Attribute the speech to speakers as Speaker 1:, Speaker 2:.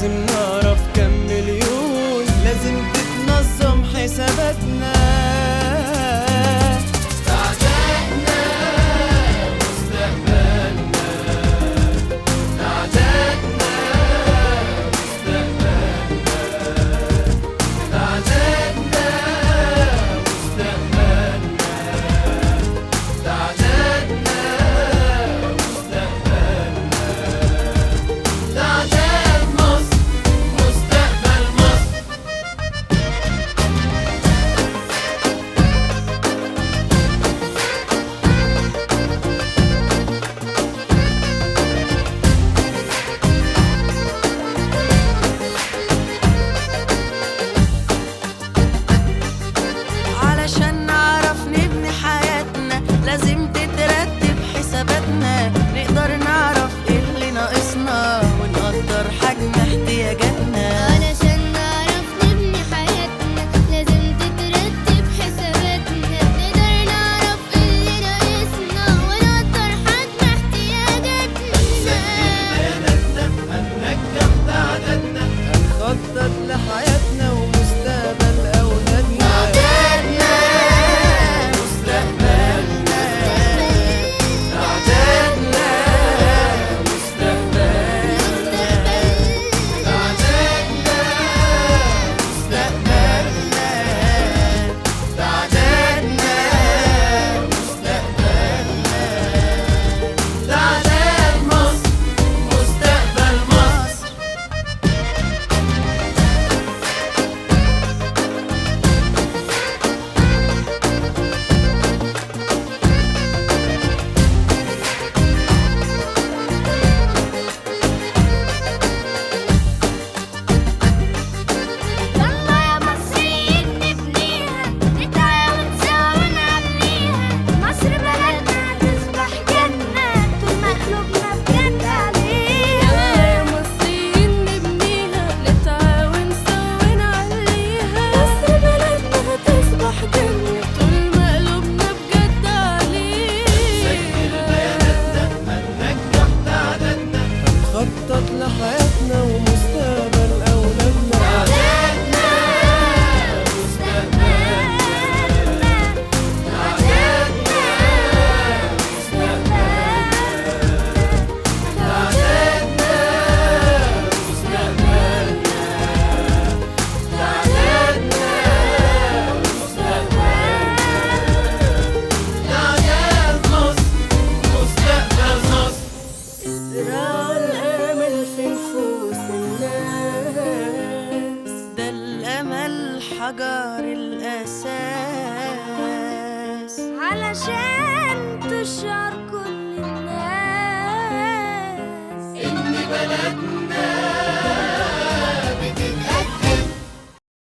Speaker 1: لازم نعرف كم مليون، لازم تتنظم حساباتنا. تعدادنا مستقبلنا، تعدادنا مستقبلنا، تعدادنا مستقبلنا، تعدادنا مستقبلنا، تعداد مصر مستقبل مصر.
Speaker 2: علشان نعرف نبني حياتنا لازم تترتب حساباتنا، نقدر نعرف ايه اللي ناقصنا ونقدر حجم احتياجاتنا.
Speaker 3: علشان نعرف نبني حياتنا لازم تترتب حساباتنا، نقدر نعرف اللي ناقصنا ونقدر حجم احتياجاتنا.
Speaker 1: بياناتنا هننجم تعدادنا، هنخطط لحياتنا ومستقبل أولادنا. تعدادنا مستقبلنا، تعدادنا مستقبلنا، تعدادنا مستقبلنا، تعدادنا مستقبلنا، تعداد مصر مستقبل مصر.
Speaker 3: يلا يا مصريين نبنيها، نتعاون سوا ونعليها، مصر بلدنا تصبح جنة طول ما قلوبنا بجد عليها.
Speaker 4: يلا يا مصريين نبنيها، نتعاون سوا ونعليها، مصر بلدنا هتصبح جنة طول ما قلوبنا بجد عليها.
Speaker 1: سجل بياناتنا هننجح تعدادنا، هنخطط لحياتنا ومستقبل أولادنا. تعدادنا مستقبلنا، تعدادنا مستقبلنا، تعدادنا مستقبلنا، تعدادنا مستقبلنا، تعداد مصر مستقبل مصر.
Speaker 2: زرع الأمل في نفوس الناس، ده الأمل حجر الأساس.
Speaker 3: علشان تشعر